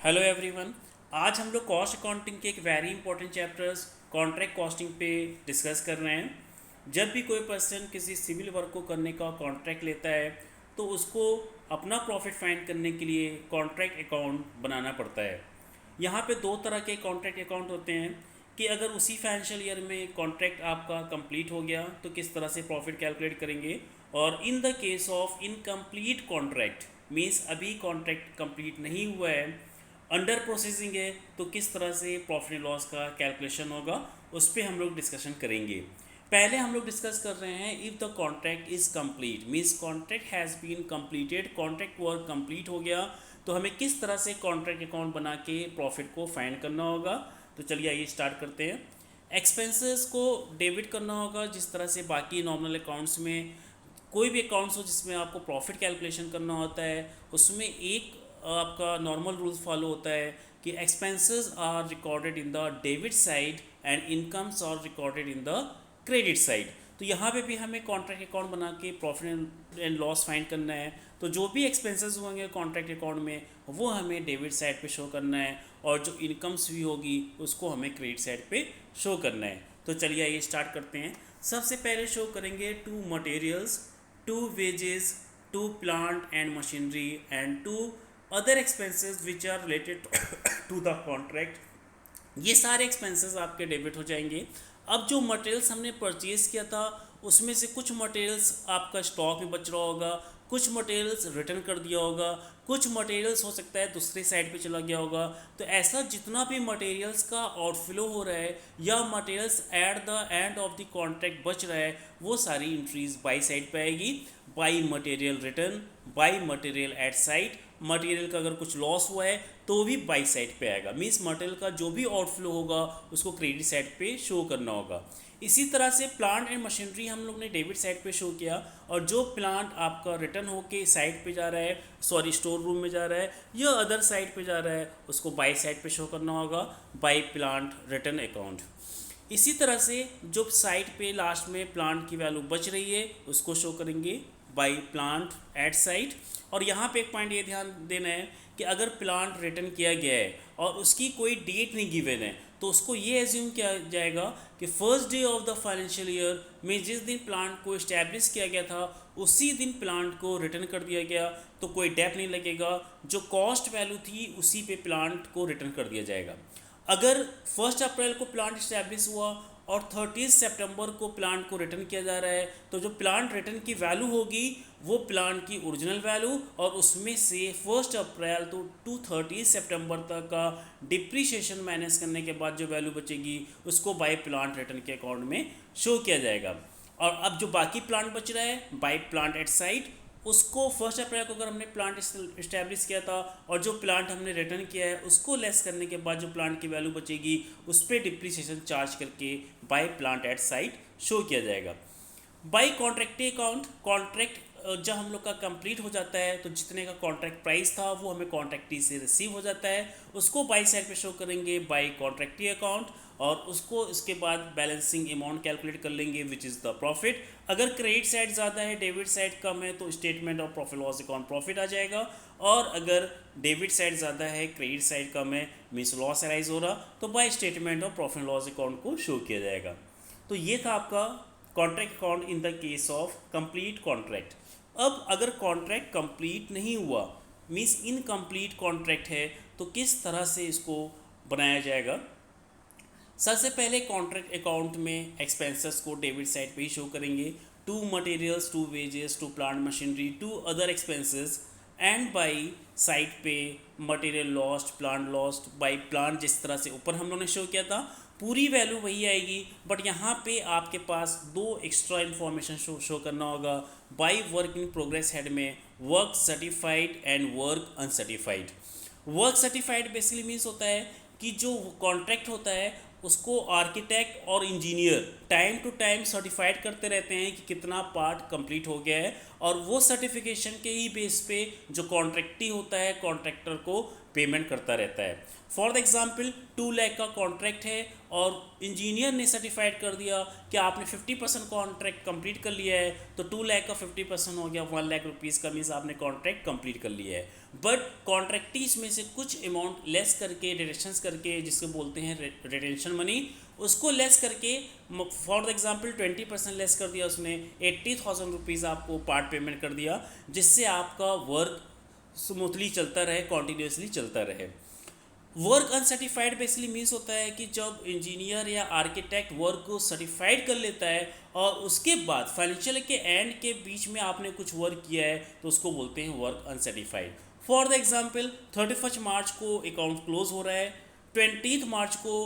Hello everyone. आज हम लोग कॉस्ट अकाउंटिंग के एक very important chapters contract costing पे डिस्कस कर रहे हैं। जब भी कोई पर्सन किसी सिविल वर्क को करने का कॉन्ट्रैक्ट लेता है तो उसको अपना प्रॉफिट फाइंड करने के लिए कॉन्ट्रैक्ट अकाउंट बनाना पड़ता है। यहाँ पे दो तरह के कॉन्ट्रैक्ट अकाउंट होते हैं कि अगर उसी फाइनेंशियल ईयर में कॉन्ट्रैक्ट आपका कंप्लीट हो गया तो किस तरह से प्रॉफिट कैलकुलेट करेंगे, और in the case of incomplete contract means अभी कॉन्ट्रैक्ट कंप्लीट नहीं हुआ है, अंडर प्रोसेसिंग है, तो किस तरह से प्रॉफिट एंड लॉस का कैलकुलेशन होगा उस पर हम लोग डिस्कशन करेंगे। पहले हम लोग डिस्कस कर रहे हैं if the contract is complete means contract has been completed, contract work complete हो गया तो हमें किस तरह से कॉन्ट्रैक्ट अकाउंट बना के प्रॉफिट को फाइंड करना होगा। तो चलिए आइए स्टार्ट करते हैं। एक्सपेंसेस को डेबिट करना होगा जिस तरह से बाकी नॉर्मल अकाउंट्स में कोई भी अकाउंट्स हो जिसमें आपको प्रॉफिट कैलकुलेशन करना होता है उसमें एक आपका नॉर्मल रूल फॉलो होता है कि expenses are recorded in the debit side and incomes are recorded in the credit side. तो यहाँ पे भी हमें कॉन्ट्रैक्ट अकाउंट बना के प्रॉफिट एंड लॉस फाइंड करना है। तो जो भी एक्सपेंसेस होंगे कॉन्ट्रैक्ट अकाउंट में वो हमें डेबिट साइड पे शो करना है और जो इनकम्स भी होगी उसको हमें क्रेडिट साइड पे शो करना है। तो चलिए आइए स्टार्ट करते हैं। सबसे पहले शो करेंगे to materials, to wages, to plant and machinery and to other expenses which are related to the contract. ये सारे एक्सपेंसेस आपके डेबिट हो जाएंगे। अब जो मटेरियल्स हमने परचेज़ किया था उसमें से कुछ मटेरियल्स आपका स्टॉक में बच रहा होगा, कुछ मटेरियल्स रिटर्न कर दिया होगा, कुछ मटेरियल्स हो सकता है दूसरे साइड पे चला गया होगा। तो ऐसा जितना भी मटेरियल्स का आउटफ्लो हो रहा है या materials at the end of the contract बच रहा है वो सारी इंट्रीज बाई साइड पे आएगी। By material return, by material at side, material का अगर कुछ लॉस हुआ है तो भी बाई साइड पे आएगा। मीन्स मटेरियल का जो भी आउटफ्लो होगा उसको क्रेडिट साइड पे शो करना होगा। इसी तरह से प्लांट एंड मशीनरी हम लोग ने डेबिट साइड पे शो किया, और जो प्लांट आपका रिटर्न होके साइड पे जा रहा है, सॉरी स्टोर रूम में जा रहा है या अदर साइड पे जा रहा है उसको बाई साइड पे शो करना होगा, बाई प्लांट रिटर्न अकाउंट। इसी तरह से जो साइड पे लास्ट में प्लांट की वैल्यू बच रही है उसको शो करेंगे बाई प्लांट एट साइड। और यहाँ पे एक पॉइंट ये ध्यान देना है कि अगर प्लांट रिटर्न किया गया है और उसकी कोई डेट नहीं गिवन है तो उसको ये एज्यूम किया जाएगा कि first day of the financial year में जिस दिन प्लांट को इस्टेब्लिश किया गया था उसी दिन प्लांट को रिटर्न कर दिया गया, तो कोई डेट नहीं लगेगा, जो कॉस्ट वैल्यू थी उसी पे प्लांट को रिटर्न कर दिया जाएगा। अगर 1 अप्रैल को प्लांट इस्टेब्लिश हुआ और 30 सितंबर को प्लांट को रिटर्न किया जा रहा है तो जो प्लांट रिटर्न की वैल्यू होगी वो प्लांट की ओरिजिनल वैल्यू और उसमें से 1 अप्रैल टू 30 सितंबर तक का डिप्रीशिएशन माइनस करने के बाद जो वैल्यू बचेगी उसको बाय प्लांट रिटर्न के अकाउंट में शो किया जाएगा। और अब जो बाकी प्लांट बच रहा है बाय प्लांट एट साइड उसको 1 अप्रैल को अगर हमने प्लांट इस्टेब्लिश किया था और जो प्लांट हमने रिटर्न किया है उसको लेस करने के बाद जो प्लांट की वैल्यू बचेगी उस पर डिप्रीसिएशन चार्ज करके by plant at site show किया जाएगा। बाई कॉन्ट्रैक्ट अकाउंट, कॉन्ट्रैक्ट जब हम लोग का कंप्लीट हो जाता है तो जितने का कॉन्ट्रैक्ट प्राइस था वो हमें कॉन्ट्रैक्टी से रिसीव हो जाता है, उसको बाई साइड पे शो करेंगे बाई कॉन्ट्रैक्टी अकाउंट, और उसको इसके बाद बैलेंसिंग अमाउंट कैलकुलेट कर लेंगे विच इज़ द प्रॉफिट। अगर क्रेडिट साइड ज़्यादा है डेबिट साइड कम है तो statement of profit loss account profit आ जाएगा, और अगर डेबिट साइड ज़्यादा है क्रेडिट साइड कम है मीन्स लॉस अराइज हो रहा तो by statement of profit loss account को शो किया जाएगा। तो ये था आपका contract account in the case of complete contract. अब अगर कॉन्ट्रैक्ट कंप्लीट नहीं हुआ मीन्स इनकम्प्लीट कॉन्ट्रैक्ट है तो किस तरह से इसको बनाया जाएगा। सबसे पहले कॉन्ट्रैक्ट अकाउंट में एक्सपेंसेस को डेबिट साइड पे ही शो करेंगे, to materials, to wages, to plant machinery, to other expenses, and by side पे material lost, plant lost, by plant जिस तरह से ऊपर हम लोगों ने शो किया था पूरी वैल्यू वही आएगी, बट यहाँ पे आपके पास दो एक्स्ट्रा इन्फॉर्मेशन शो करना होगा by work in progress head में, work certified and work uncertified. Work certified basically means होता है कि जो कॉन्ट्रैक्ट होता है उसको आर्किटेक्ट और engineer time to time certified करते रहते हैं कि कितना पार्ट कंप्लीट हो गया है, और वो सर्टिफिकेशन के ही बेस पे जो कॉन्ट्रैक्टी होता है कॉन्ट्रैक्टर को पेमेंट करता रहता है। फॉर द एग्जाम्पल 2 लाख का कॉन्ट्रैक्ट है और इंजीनियर ने सर्टिफाइड कर दिया कि आपने 50% कॉन्ट्रैक्ट कंप्लीट कर लिया है, तो 2 लाख का 50% हो गया 1 लाख रुपीज़ का, मीन्स आपने कॉन्ट्रैक्ट कंप्लीट कर लिया है। बट कॉन्ट्रैक्टीज में से कुछ अमाउंट लेस करके, डिडक्शंस करके, जिसको बोलते हैं रिटेंशन मनी, उसको लेस करके, फॉर द एग्जाम्पल 20% लेस कर दिया उसने, 80,000 रुपीज़ आपको पार्ट पेमेंट कर दिया, जिससे आपका वर्क स्मूथली चलता रहे, कॉन्टीन्यूसली चलता रहे। वर्क अनसर्टिफाइड बेसिकली मीन्स होता है कि जब इंजीनियर या आर्किटेक्ट वर्क को सर्टिफाइड कर लेता है और उसके बाद फाइनेंशियल के एंड के बीच में आपने कुछ वर्क किया है, तो उसको बोलते हैं work uncertified. For the example 31 मार्च को अकाउंट क्लोज हो रहा है, 20 मार्च को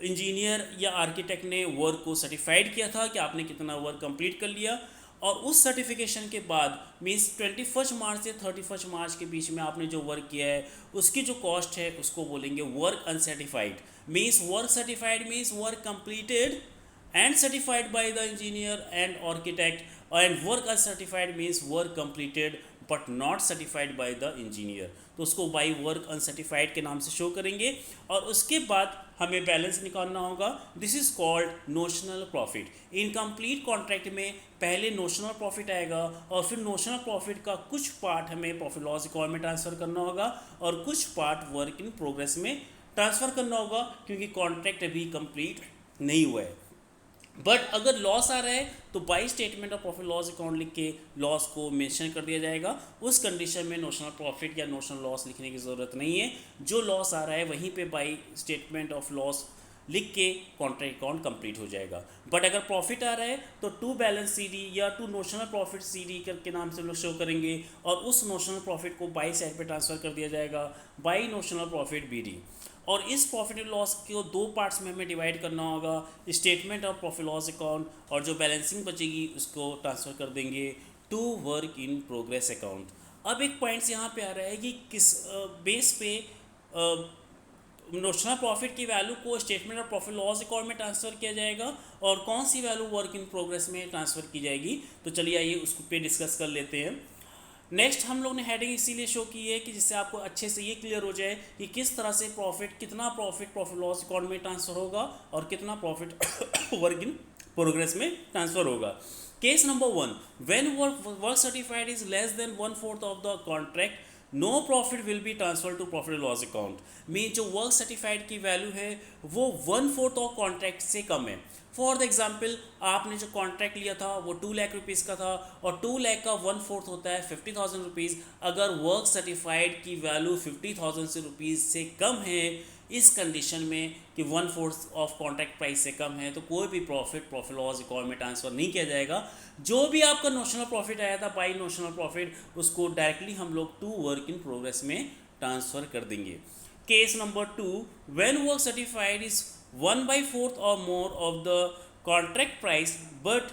इंजीनियर या आर्किटेक्ट ने वर्क को सर्टिफाइड किया था कि आपने कितना वर्क कंप्लीट कर लिया, और उस सर्टिफिकेशन के बाद मीन्स 21 मार्च से 31 मार्च के बीच में आपने जो वर्क किया है उसकी जो कॉस्ट है उसको बोलेंगे work uncertified. Means work certified means work completed and certified by the engineer and architect, and work uncertified means work completed but not certified by the engineer, तो उसको by work uncertified के नाम से show करेंगे। और उसके बाद हमें बैलेंस निकालना होगा, this is called notional profit. Incomplete contract में पहले नोशनल प्रॉफिट आएगा और फिर नोशनल प्रॉफिट का कुछ पार्ट हमें प्रॉफिट लॉस अकाउंट में ट्रांसफ़र करना होगा और कुछ पार्ट वर्क इन प्रोग्रेस में ट्रांसफ़र करना होगा, क्योंकि कॉन्ट्रैक्ट अभी कंप्लीट नहीं हुआ है। बट अगर लॉस आ रहा है तो by statement of profit loss account लिख के लॉस को मेंशन कर दिया जाएगा। उस कंडीशन में नोशनल प्रॉफिट या नोशनल लॉस लिखने की ज़रूरत नहीं है, जो लॉस आ रहा है वहीं पे बाई स्टेटमेंट ऑफ लॉस लिख के कॉन्ट्रैक्ट अकाउंट कंप्लीट हो जाएगा। बट अगर प्रॉफिट आ रहा है तो टू बैलेंस सीडी या टू नोशनल प्रॉफिट सीडी के नाम से हम लोग शो करेंगे, और उस नोशनल प्रॉफिट को बाई साइड पे ट्रांसफ़र कर दिया जाएगा बाई नोशनल प्रॉफिट बीडी। और इस प्रॉफिट एंड लॉस को दो पार्ट्स में हमें डिवाइड करना होगा, statement of profit loss account, और जो बैलेंसिंग बचेगी उसको ट्रांसफ़र कर देंगे to work in progress account. अब एक पॉइंट्स यहाँ पे आ रहा है कि किस बेस पे नोशनल प्रॉफिट की वैल्यू को statement of profit loss account में ट्रांसफ़र किया जाएगा और कौन सी वैल्यू वर्क इन प्रोग्रेस में ट्रांसफ़र की जाएगी। तो चलिए आइए उसको पे डिस्कस कर लेते हैं। नेक्स्ट हम लोग ने हेडिंग इसीलिए शो की है कि जिससे आपको अच्छे से ये क्लियर हो जाए कि किस तरह से कितना प्रॉफिट लॉस अकाउंट में ट्रांसफ़र होगा और कितना प्रॉफिट वर्क इन प्रोग्रेस में ट्रांसफ़र होगा। Case number 1, when work certified is less than 1/4 of the contract, no profit will be transfer to profit loss account. Mean जो वर्क सर्टिफाइड की value है वो 1/4 ऑफ कॉन्ट्रैक्ट से कम है। For the example आपने जो कॉन्ट्रैक्ट लिया था वो 2 लाख रुपीज़ का था और 2 लाख का 1/4 होता है 50,000 रुपीज़। अगर वर्क सर्टिफाइड की वैल्यू 50,000 से रुपीज़ से कम है, इस कंडीशन में कि 1/4 ऑफ कॉन्ट्रैक्ट प्राइस से कम है, तो कोई भी प्रॉफिट लॉस अकाउंट में ट्रांसफ़र नहीं किया जाएगा। जो भी आपका नोशनल प्रॉफिट आया था बाई नोशनल प्रॉफिट, उसको डायरेक्टली हम लोग टू वर्क इन प्रोग्रेस में ट्रांसफ़र कर देंगे। Case number 2, when work certified is 1/4 or more of the contract price but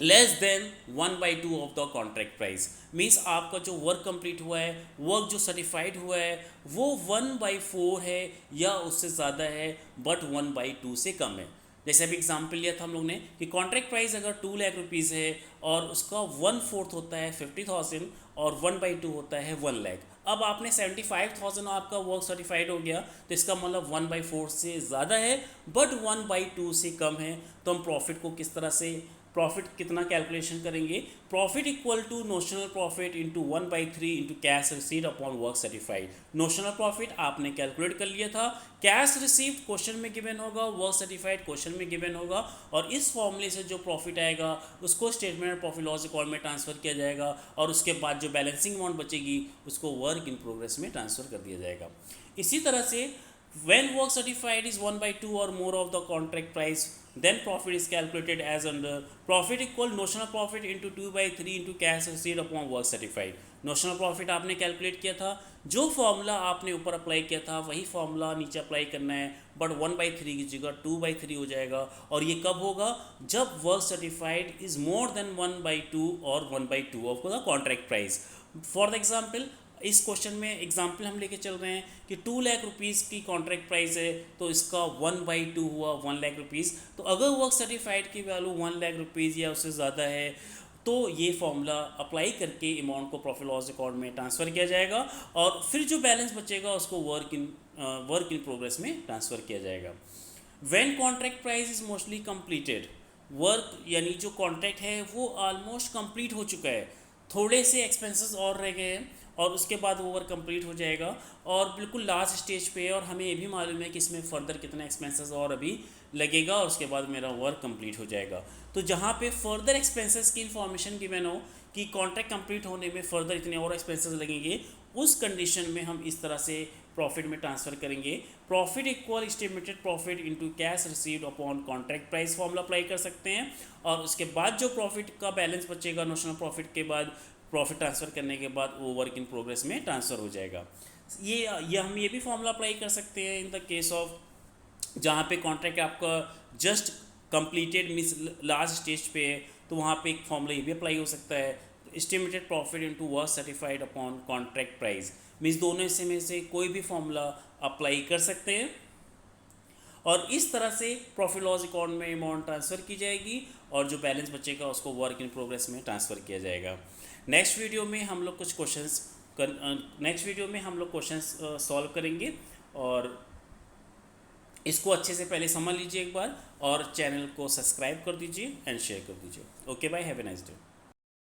less than 1/2 of the contract price, means आपका जो वर्क कंप्लीट हुआ है, वर्क जो सर्टिफाइड हुआ है वो 1/4 है या उससे ज़्यादा है बट 1/2 से कम है। जैसे अभी एग्जाम्पल लिया था हम लोग ने कि कॉन्ट्रैक्ट प्राइस अगर 2 लाख रुपीज़ है और उसका 1/4 होता है 50,000 और 1/2 होता है 1 लाख। अब आपने 75,000 आपका वर्क सर्टिफाइड हो गया, तो इसका मतलब 1/4 से ज़्यादा है बट 1/2 से कम है। तो हम प्रॉफिट को किस तरह से, प्रॉफिट कितना कैलकुलेशन करेंगे, profit equal to notional profit into 1/3 into cash received upon work certified. Notional profit आपने कैलकुलेट कर लिया था, कैश रिसीव्ड क्वेश्चन में गिवन होगा, वर्क सर्टिफाइड क्वेश्चन में गिवन होगा, और इस फॉर्मूले से जो प्रॉफिट आएगा उसको statement of profit loss account में ट्रांसफ़र किया जाएगा और उसके बाद जो बैलेंसिंग अमाउंट बचेगी उसको वर्क इन प्रोग्रेस में ट्रांसफ़र कर दिया जाएगा। इसी तरह से when work certified is 1/2 or more of the contract price, then profit is calculated as under profit equal notional profit into 2/3 into cash received upon work certified। Notional profit आपने calculate किया था, जो फॉर्मूला आपने ऊपर apply किया था वही formula नीचे अप्लाई करना है, बट 1/3 की जगह 2/3 हो जाएगा। और ये कब होगा, जब work certified is more than 1/2 और 1/2 of the contract price. For the example इस क्वेश्चन में एग्जांपल हम लेके चल रहे हैं कि 2 लाख रुपीज़ की कॉन्ट्रैक्ट प्राइस है, तो इसका 1/2 हुआ 1 लाख रुपीज़। तो अगर वर्क सर्टिफाइड की वैल्यू 1 लाख रुपीज़ या उससे ज़्यादा है तो ये फॉर्मूला अप्लाई करके अमाउंट को प्रॉफिट लॉस अकाउंट में ट्रांसफ़र किया जाएगा, और फिर जो बैलेंस बचेगा उसको वर्क इन प्रोग्रेस में ट्रांसफ़र किया जाएगा। When contract price is mostly completed, work यानी जो कॉन्ट्रैक्ट है वो ऑलमोस्ट कंप्लीट हो चुका है, थोड़े से एक्सपेंसेस और रह गए हैं और उसके बाद वो वर्क कंप्लीट हो जाएगा और बिल्कुल लास्ट स्टेज पे है, और हमें ये भी मालूम है कि इसमें फर्दर कितना एक्सपेंसेस और अभी लगेगा और उसके बाद मेरा वर्क कंप्लीट हो जाएगा। तो जहाँ पे फर्दर एक्सपेंसेस की इन्फॉर्मेशन गिवन हो कि कॉन्ट्रैक्ट कंप्लीट होने में फर्दर इतने और एक्सपेंसेस लगेंगे, उस कंडीशन में हम इस तरह से प्रॉफिट में ट्रांसफ़र करेंगे। Profit equal estimated profit into cash received upon contract price formula apply कर सकते हैं, और उसके बाद जो प्रॉफिट का बैलेंस बचेगा नोशनल प्रॉफिट के बाद, प्रॉफिट ट्रांसफ़र करने के बाद वो वर्क इन प्रोग्रेस में ट्रांसफ़र हो जाएगा। ये हम ये भी फॉर्मूला अप्लाई कर सकते हैं इन द केस ऑफ जहाँ पे कॉन्ट्रैक्ट आपका just completed means last stage पे है, तो वहाँ पे एक फॉर्मूला ये भी अप्लाई हो सकता है, estimated profit into work certified upon contract price. Means दोनों में से कोई भी फॉर्मूला अप्लाई कर सकते हैं, और इस तरह से प्रॉफिट लॉस अकाउंट में अमाउंट ट्रांसफ़र की जाएगी और जो बैलेंस बचेगा उसको वर्क इन प्रोग्रेस में ट्रांसफ़र किया जाएगा। नेक्स्ट वीडियो में हम लोग क्वेश्चंस सॉल्व करेंगे, और इसको अच्छे से पहले समझ लीजिए एक बार, और चैनल को सब्सक्राइब कर दीजिए एंड शेयर कर दीजिए। Okay bye, have a nice day.